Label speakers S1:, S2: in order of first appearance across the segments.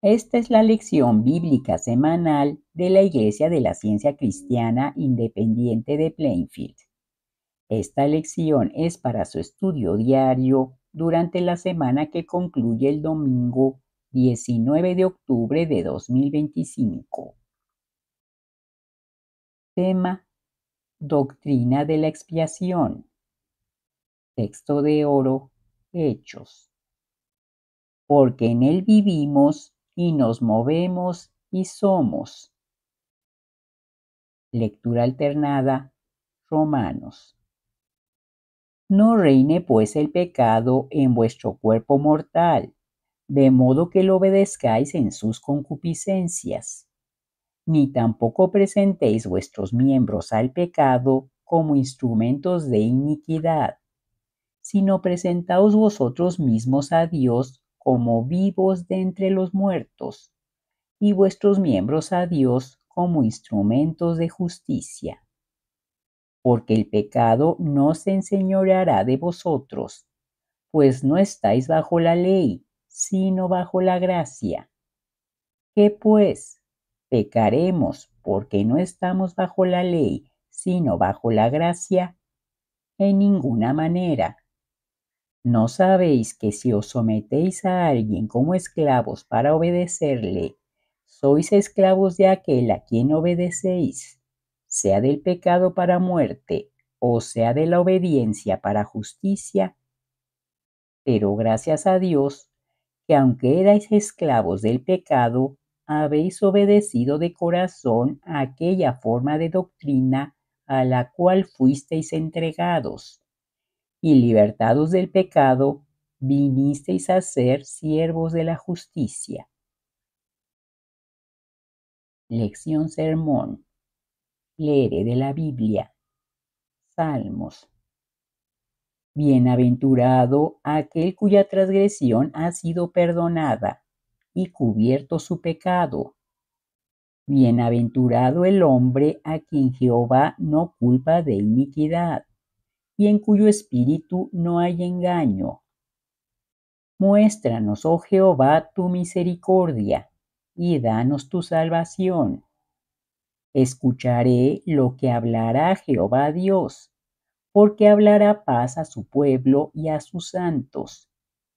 S1: Esta es la lección bíblica semanal de la Iglesia de la Ciencia Cristiana Independiente de Plainfield. Esta lección es para su estudio diario durante la semana que concluye el domingo 19 de octubre de 2025. Tema: Doctrina de la expiación. Texto de oro: Hechos. Porque en él vivimos y nos movemos y somos. Lectura alternada: Romanos. No reine pues el pecado en vuestro cuerpo mortal, de modo que lo obedezcáis en sus concupiscencias, ni tampoco presentéis vuestros miembros al pecado como instrumentos de iniquidad, sino presentaos vosotros mismos a Dios como vivos de entre los muertos, y vuestros miembros a Dios como instrumentos de justicia. Porque el pecado no se enseñoreará de vosotros, pues no estáis bajo la ley, sino bajo la gracia. ¿Qué pues? ¿Pecaremos porque no estamos bajo la ley, sino bajo la gracia? En ninguna manera. ¿No sabéis que si os sometéis a alguien como esclavos para obedecerle, sois esclavos de aquel a quien obedecéis, sea del pecado para muerte, o sea de la obediencia para justicia? Pero gracias a Dios, que aunque erais esclavos del pecado, habéis obedecido de corazón a aquella forma de doctrina a la cual fuisteis entregados, y libertados del pecado, vinisteis a ser siervos de la justicia. Lección sermón. Leeré de la Biblia. Salmos. Bienaventurado aquel cuya transgresión ha sido perdonada y cubierto su pecado. Bienaventurado el hombre a quien Jehová no culpa de iniquidad, y en cuyo espíritu no hay engaño. Muéstranos, oh Jehová, tu misericordia, y danos tu salvación. Escucharé lo que hablará Jehová Dios, porque hablará paz a su pueblo y a sus santos,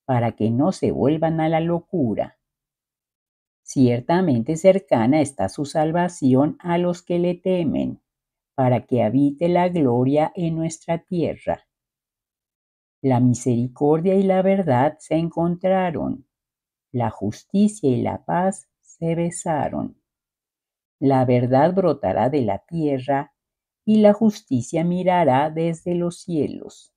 S1: para que no se vuelvan a la locura. Ciertamente cercana está su salvación a los que le temen, para que habite la gloria en nuestra tierra. La misericordia y la verdad se encontraron, la justicia y la paz se besaron. La verdad brotará de la tierra, y la justicia mirará desde los cielos.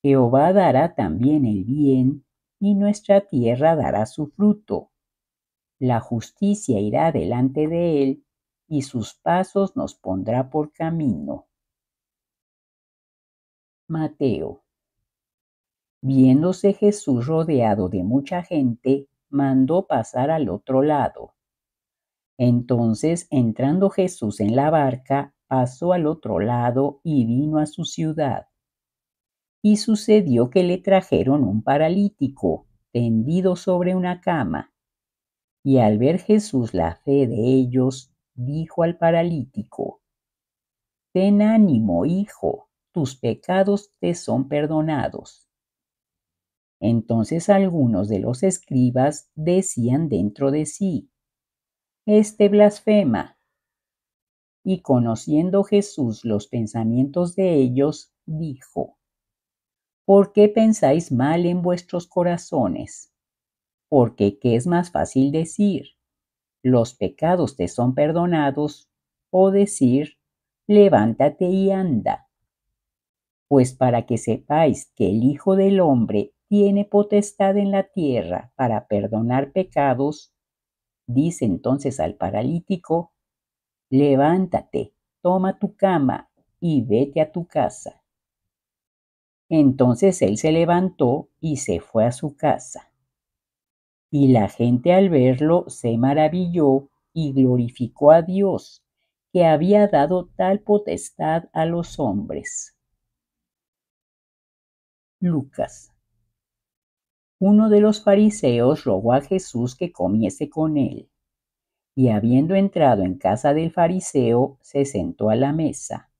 S1: Jehová dará también el bien, y nuestra tierra dará su fruto. La justicia irá delante de él, y sus pasos nos pondrá por camino. Mateo. Viéndose Jesús rodeado de mucha gente, mandó pasar al otro lado. Entonces, entrando Jesús en la barca, pasó al otro lado y vino a su ciudad. Y sucedió que le trajeron un paralítico, tendido sobre una cama. Y al ver Jesús la fe de ellos, dijo al paralítico: Ten ánimo, hijo, tus pecados te son perdonados. Entonces algunos de los escribas decían dentro de sí: Este blasfema. Y conociendo Jesús los pensamientos de ellos, dijo: ¿Por qué pensáis mal en vuestros corazones? Porque ¿qué es más fácil decir? Los pecados te son perdonados, o decir, levántate y anda. Pues para que sepáis que el Hijo del Hombre tiene potestad en la tierra para perdonar pecados, dice entonces al paralítico: levántate, toma tu cama y vete a tu casa. Entonces él se levantó y se fue a su casa. Y la gente al verlo se maravilló y glorificó a Dios, que había dado tal potestad a los hombres. Lucas. Uno de los fariseos rogó a Jesús que comiese con él, y habiendo entrado en casa del fariseo, se sentó a la mesa.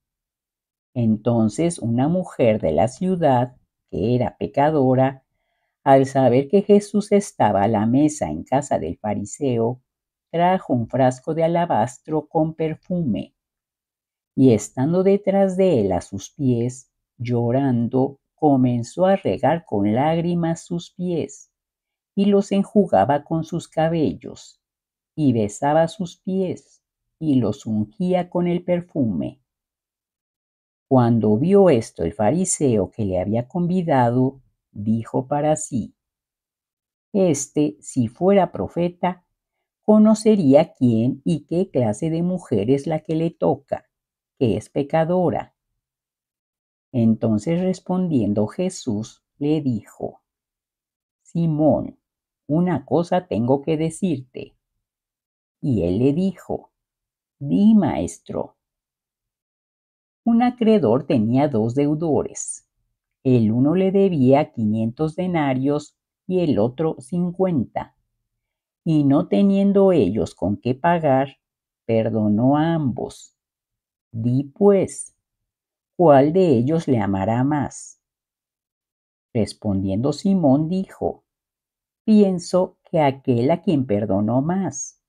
S1: Entonces una mujer de la ciudad, que era pecadora, al saber que Jesús estaba a la mesa en casa del fariseo, trajo un frasco de alabastro con perfume, y estando detrás de él a sus pies, llorando, comenzó a regar con lágrimas sus pies, y los enjugaba con sus cabellos, y besaba sus pies, y los ungía con el perfume. Cuando vio esto el fariseo que le había convidado, dijo para sí: si fuera profeta, conocería quién y qué clase de mujer es la que le toca, que es pecadora. Entonces respondiendo Jesús le dijo: Simón, una cosa tengo que decirte. Y él le dijo: Di, maestro. Un acreedor tenía dos deudores. El uno le debía 500 denarios y el otro 50. Y no teniendo ellos con qué pagar, perdonó a ambos. Di pues, ¿cuál de ellos le amará más? Respondiendo Simón dijo: Pienso que aquel a quien perdonó más.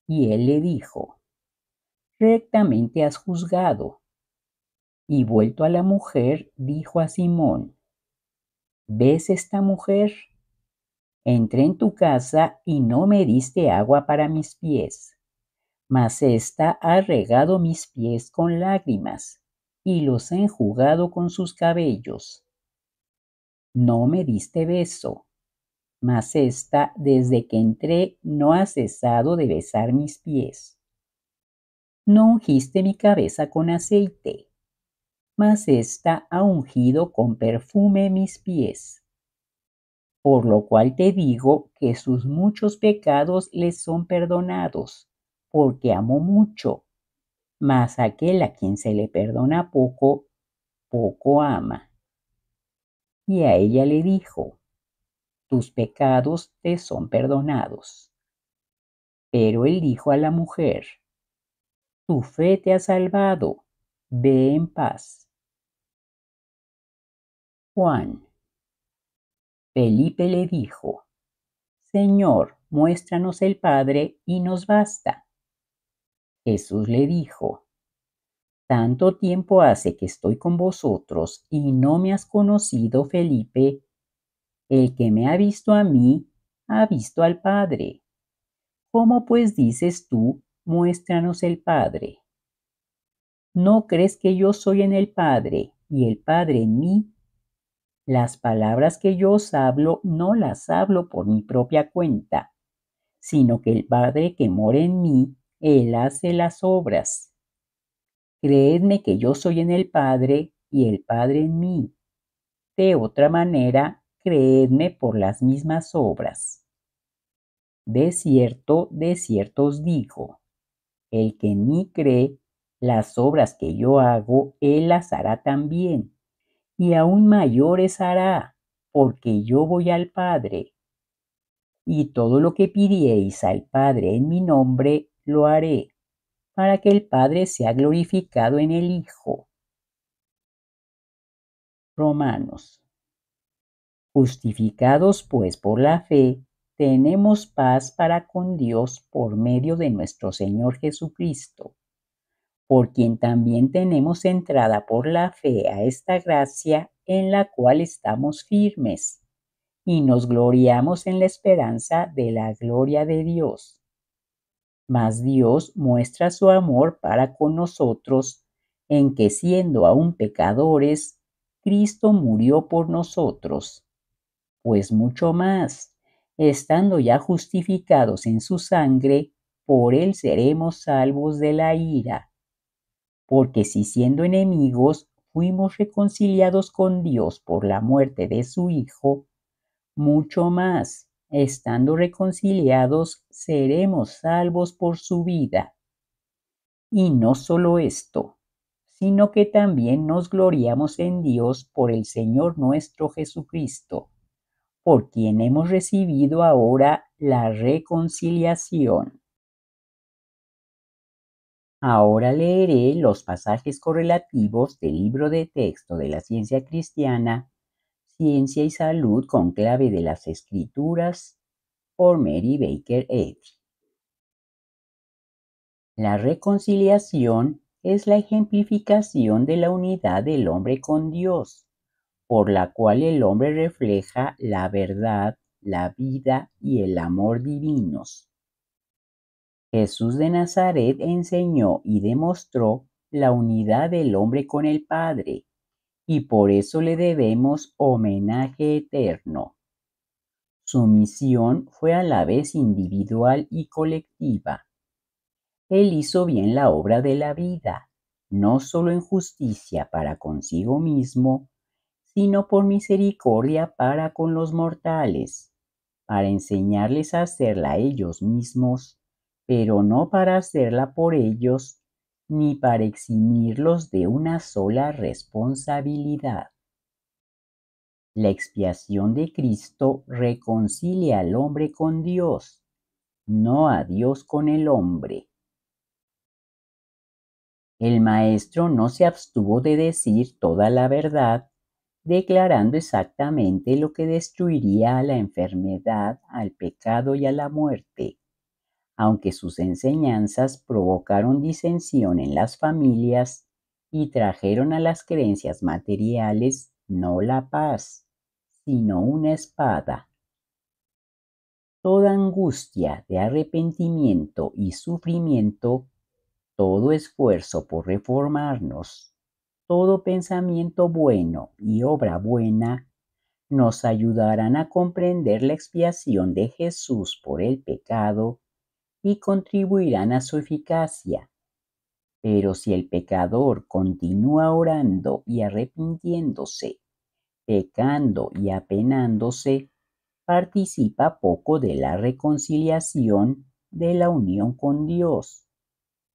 S1: Y él le dijo: Rectamente has juzgado. Y vuelto a la mujer, dijo a Simón: ¿Ves esta mujer? Entré en tu casa y no me diste agua para mis pies, mas ésta ha regado mis pies con lágrimas y los ha enjugado con sus cabellos. No me diste beso, mas ésta desde que entré no ha cesado de besar mis pies. No ungiste mi cabeza con aceite, mas ésta ha ungido con perfume mis pies. Por lo cual te digo que sus muchos pecados les son perdonados, porque amó mucho, mas aquel a quien se le perdona poco, poco ama. Y a ella le dijo: Tus pecados te son perdonados. Pero él dijo a la mujer: Tu fe te ha salvado, ve en paz. Juan. Felipe le dijo: Señor, muéstranos el Padre y nos basta. Jesús le dijo: Tanto tiempo hace que estoy con vosotros y no me has conocido, Felipe. El que me ha visto a mí, ha visto al Padre. ¿Cómo pues dices tú, muéstranos el Padre? ¿No crees que yo soy en el Padre y el Padre en mí? Las palabras que yo os hablo no las hablo por mi propia cuenta, sino que el Padre que mora en mí, Él hace las obras. Creedme que yo soy en el Padre y el Padre en mí. De otra manera, creedme por las mismas obras. De cierto os digo, el que en mí cree, las obras que yo hago, él las hará también, y aún mayores hará, porque yo voy al Padre. Y todo lo que pidiereis al Padre en mi nombre, lo haré, para que el Padre sea glorificado en el Hijo. Romanos. Justificados pues por la fe, tenemos paz para con Dios por medio de nuestro Señor Jesucristo, por quien también tenemos entrada por la fe a esta gracia en la cual estamos firmes, y nos gloriamos en la esperanza de la gloria de Dios. Mas Dios muestra su amor para con nosotros en que, siendo aún pecadores, Cristo murió por nosotros. Pues mucho más, estando ya justificados en su sangre, por él seremos salvos de la ira. Porque si siendo enemigos fuimos reconciliados con Dios por la muerte de su Hijo, mucho más, estando reconciliados, seremos salvos por su vida. Y no solo esto, sino que también nos gloriamos en Dios por el Señor nuestro Jesucristo, por quien hemos recibido ahora la reconciliación. Ahora leeré los pasajes correlativos del libro de texto de la ciencia cristiana, Ciencia y Salud con clave de las Escrituras, por Mary Baker Eddy. La reconciliación es la ejemplificación de la unidad del hombre con Dios, por la cual el hombre refleja la verdad, la vida y el amor divinos. Jesús de Nazaret enseñó y demostró la unidad del hombre con el Padre, y por eso le debemos homenaje eterno. Su misión fue a la vez individual y colectiva. Él hizo bien la obra de la vida, no solo en justicia para consigo mismo, sino por misericordia para con los mortales, para enseñarles a hacerla ellos mismos, pero no para hacerla por ellos, ni para eximirlos de una sola responsabilidad. La expiación de Cristo reconcilia al hombre con Dios, no a Dios con el hombre. El maestro no se abstuvo de decir toda la verdad, declarando exactamente lo que destruiría a la enfermedad, al pecado y a la muerte, aunque sus enseñanzas provocaron disensión en las familias y trajeron a las creencias materiales no la paz, sino una espada. Toda angustia de arrepentimiento y sufrimiento, todo esfuerzo por reformarnos, todo pensamiento bueno y obra buena nos ayudarán a comprender la expiación de Jesús por el pecado y contribuirán a su eficacia. Pero si el pecador continúa orando y arrepintiéndose, pecando y apenándose, participa poco de la reconciliación, de la unión con Dios,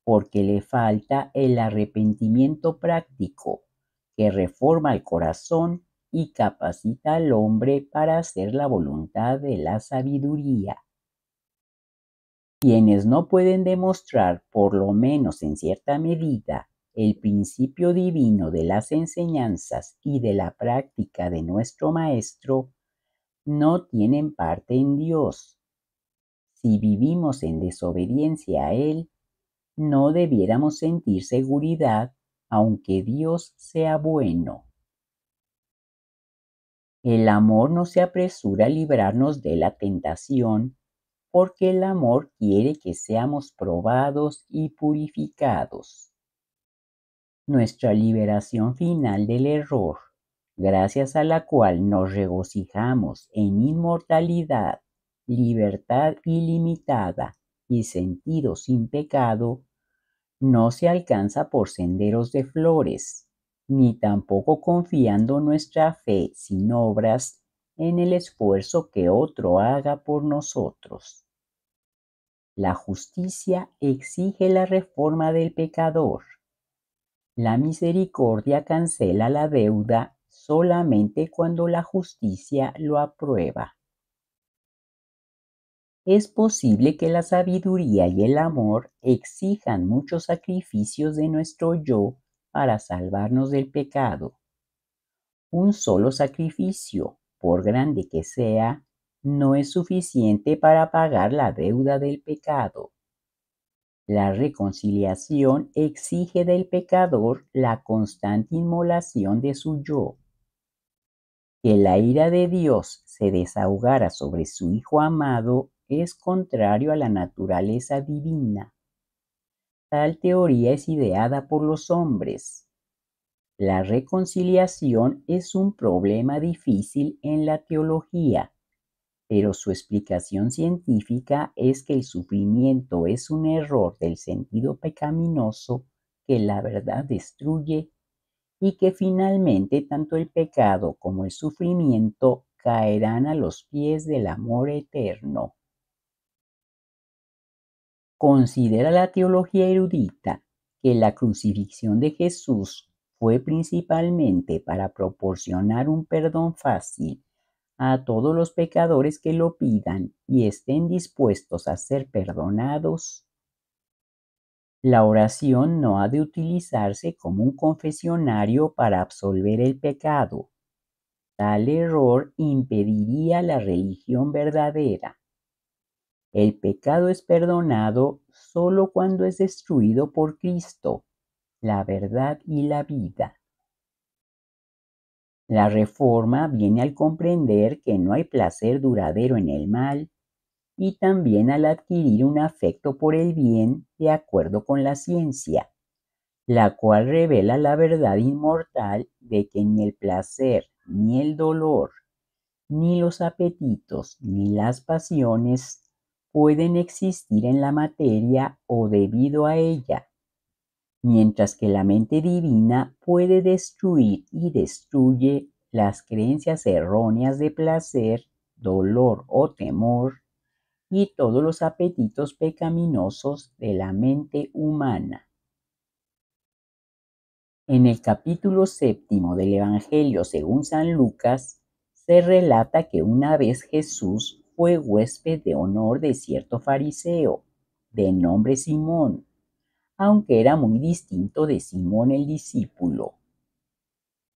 S1: porque le falta el arrepentimiento práctico que reforma el corazón y capacita al hombre para hacer la voluntad de la sabiduría. Quienes no pueden demostrar, por lo menos en cierta medida, el principio divino de las enseñanzas y de la práctica de nuestro Maestro, no tienen parte en Dios. Si vivimos en desobediencia a Él, no debiéramos sentir seguridad, aunque Dios sea bueno. El amor no se apresura a librarnos de la tentación, porque el amor quiere que seamos probados y purificados. Nuestra liberación final del error, gracias a la cual nos regocijamos en inmortalidad, libertad ilimitada y sentido sin pecado, no se alcanza por senderos de flores, ni tampoco confiando nuestra fe sin obras en el esfuerzo que otro haga por nosotros. La justicia exige la reforma del pecador. La misericordia cancela la deuda solamente cuando la justicia lo aprueba. Es posible que la sabiduría y el amor exijan muchos sacrificios de nuestro yo para salvarnos del pecado. Un solo sacrificio, por grande que sea, no es suficiente para pagar la deuda del pecado. La reconciliación exige del pecador la constante inmolación de su yo. Que la ira de Dios se desahogara sobre su Hijo amado es contrario a la naturaleza divina. Tal teoría es ideada por los hombres. La reconciliación es un problema difícil en la teología, pero su explicación científica es que el sufrimiento es un error del sentido pecaminoso que la verdad destruye y que finalmente tanto el pecado como el sufrimiento caerán a los pies del amor eterno. Considera la teología erudita que la crucifixión de Jesús fue principalmente para proporcionar un perdón fácil a todos los pecadores que lo pidan y estén dispuestos a ser perdonados. La oración no ha de utilizarse como un confesionario para absolver el pecado. Tal error impediría la religión verdadera. El pecado es perdonado solo cuando es destruido por Cristo, la verdad y la vida. La reforma viene al comprender que no hay placer duradero en el mal y también al adquirir un afecto por el bien de acuerdo con la ciencia, la cual revela la verdad inmortal de que ni el placer, ni el dolor, ni los apetitos, ni las pasiones pueden existir en la materia o debido a ella, mientras que la mente divina puede destruir y destruye las creencias erróneas de placer, dolor o temor y todos los apetitos pecaminosos de la mente humana. En el capítulo 7 del Evangelio según San Lucas, se relata que una vez Jesús fue huésped de honor de cierto fariseo, de nombre Simón, aunque era muy distinto de Simón el discípulo.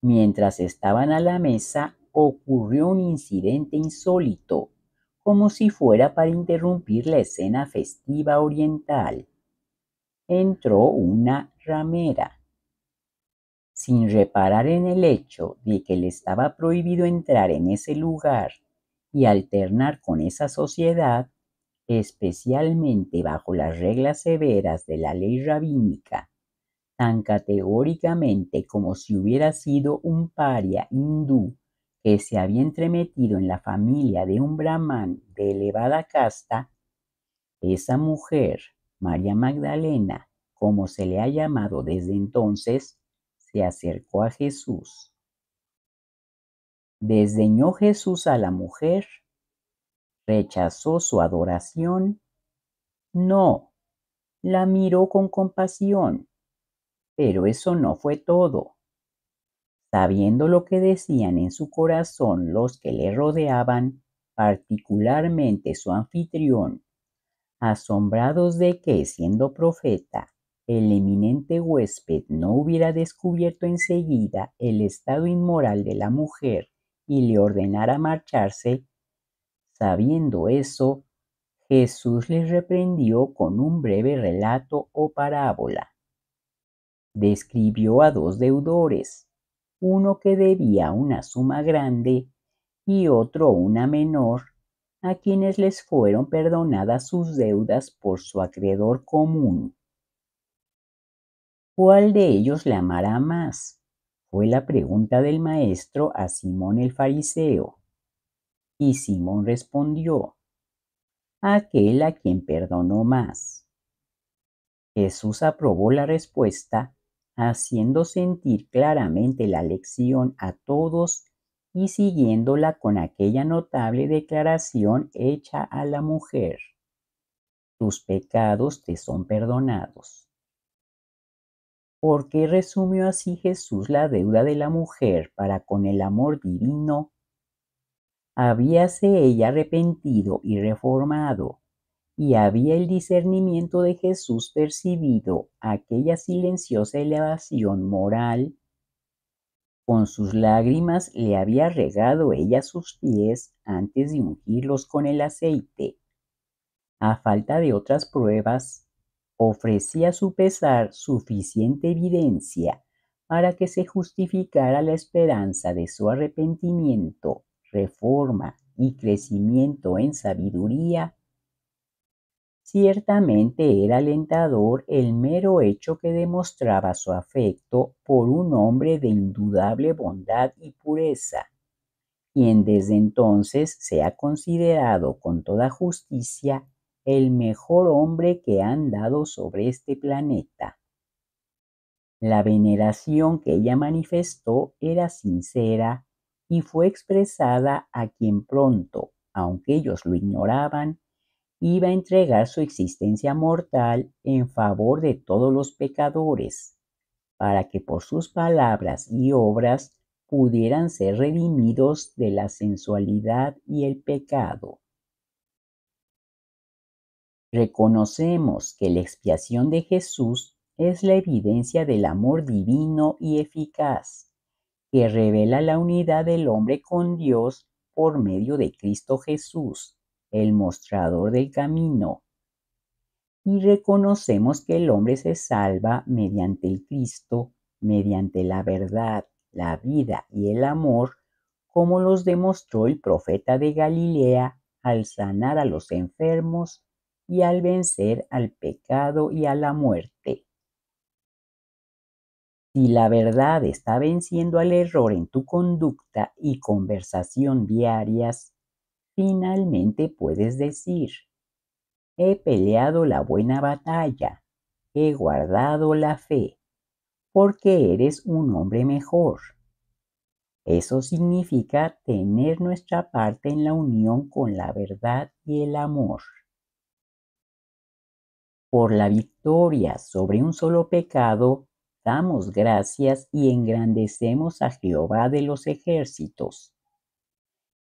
S1: Mientras estaban a la mesa, ocurrió un incidente insólito, como si fuera para interrumpir la escena festiva oriental. Entró una ramera. Sin reparar en el hecho de que le estaba prohibido entrar en ese lugar y alternar con esa sociedad, especialmente bajo las reglas severas de la ley rabínica, tan categóricamente como si hubiera sido un paria hindú que se había entremetido en la familia de un brahmán de elevada casta, esa mujer, María Magdalena, como se le ha llamado desde entonces, se acercó a Jesús. ¿Desdeñó Jesús a la mujer? ¿Rechazó su adoración? No, la miró con compasión, pero eso no fue todo. Sabiendo lo que decían en su corazón los que le rodeaban, particularmente su anfitrión, asombrados de que, siendo profeta, el eminente huésped no hubiera descubierto enseguida el estado inmoral de la mujer y le ordenara marcharse, sabiendo eso, Jesús les reprendió con un breve relato o parábola. Describió a dos deudores, uno que debía una suma grande y otro una menor, a quienes les fueron perdonadas sus deudas por su acreedor común. ¿Cuál de ellos le amará más? Fue la pregunta del maestro a Simón el fariseo. Y Simón respondió, aquel a quien perdonó más. Jesús aprobó la respuesta, haciendo sentir claramente la lección a todos y siguiéndola con aquella notable declaración hecha a la mujer. Tus pecados te son perdonados. ¿Por qué resumió así Jesús la deuda de la mujer para con el amor divino? Habíase ella arrepentido y reformado, y había el discernimiento de Jesús percibido aquella silenciosa elevación moral. Con sus lágrimas le había regado ella sus pies antes de ungirlos con el aceite. A falta de otras pruebas, ofrecía a su pesar suficiente evidencia para que se justificara la esperanza de su arrepentimiento, reforma y crecimiento en sabiduría. Ciertamente era alentador el mero hecho que demostraba su afecto por un hombre de indudable bondad y pureza, quien desde entonces se ha considerado con toda justicia el mejor hombre que han dado sobre este planeta. La veneración que ella manifestó era sincera y fue expresada a quien pronto, aunque ellos lo ignoraban, iba a entregar su existencia mortal en favor de todos los pecadores, para que por sus palabras y obras pudieran ser redimidos de la sensualidad y el pecado. Reconocemos que la expiación de Jesús es la evidencia del amor divino y eficaz, que revela la unidad del hombre con Dios por medio de Cristo Jesús, el mostrador del camino. Y reconocemos que el hombre se salva mediante el Cristo, mediante la verdad, la vida y el amor, como los demostró el profeta de Galilea al sanar a los enfermos y al vencer al pecado y a la muerte. Si la verdad está venciendo al error en tu conducta y conversación diarias, finalmente puedes decir: he peleado la buena batalla, he guardado la fe, porque eres un hombre mejor. Eso significa tener nuestra parte en la unión con la verdad y el amor. Por la victoria sobre un solo pecado, damos gracias y engrandecemos a Jehová de los ejércitos.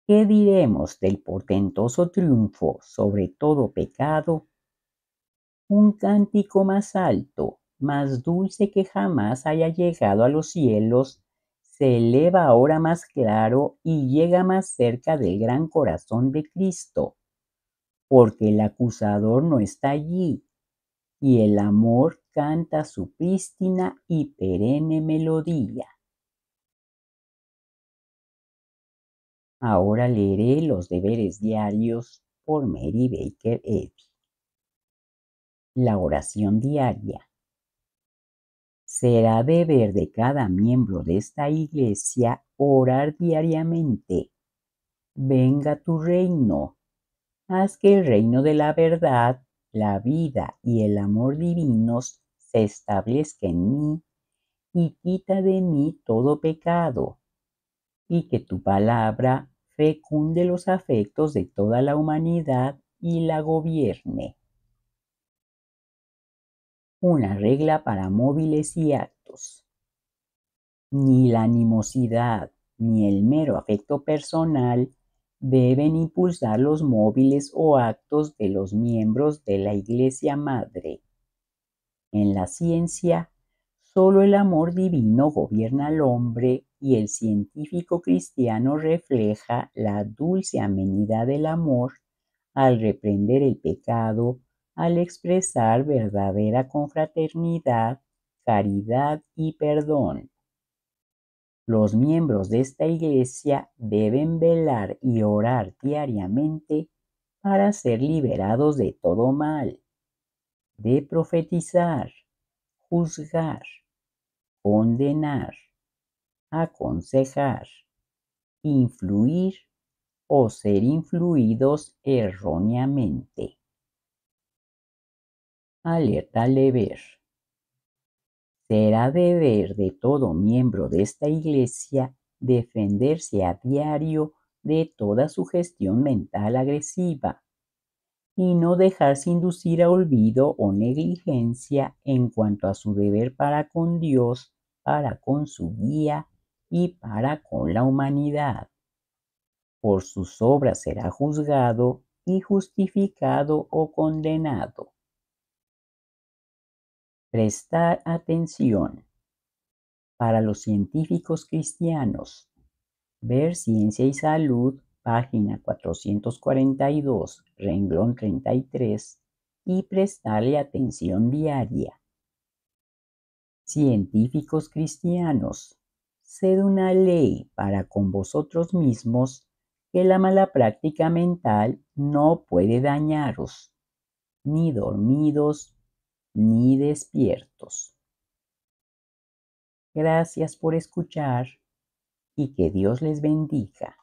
S1: ¿Qué diremos del portentoso triunfo sobre todo pecado? Un cántico más alto, más dulce que jamás haya llegado a los cielos, se eleva ahora más claro y llega más cerca del gran corazón de Cristo, porque el acusador no está allí, y el amor canta su prístina y perenne melodía. Ahora leeré los deberes diarios por Mary Baker Eddy. La oración diaria. Será deber de cada miembro de esta iglesia orar diariamente. Venga tu reino. Haz que el reino de la verdad, la vida y el amor divinos se establezca en mí y quita de mí todo pecado, y que tu palabra fecunde los afectos de toda la humanidad y la gobierne. Una regla para móviles y actos. Ni la animosidad ni el mero afecto personal deben impulsar los móviles o actos de los miembros de la Iglesia Madre. En la ciencia, solo el amor divino gobierna al hombre y el científico cristiano refleja la dulce amenidad del amor al reprender el pecado, al expresar verdadera confraternidad, caridad y perdón. Los miembros de esta iglesia deben velar y orar diariamente para ser liberados de todo mal, de profetizar, juzgar, condenar, aconsejar, influir o ser influidos erróneamente. Alerta al deber. Será deber de todo miembro de esta iglesia defenderse a diario de toda sugestión mental agresiva y no dejarse inducir a olvido o negligencia en cuanto a su deber para con Dios, para con su guía y para con la humanidad. Por sus obras será juzgado y justificado o condenado. Prestar atención. Para los científicos cristianos, ver Ciencia y Salud, página 442, renglón 33, y prestarle atención diaria. Científicos cristianos, sed una ley para con vosotros mismos que la mala práctica mental no puede dañaros, ni dormidos ni despiertos. Gracias por escuchar y que Dios les bendiga.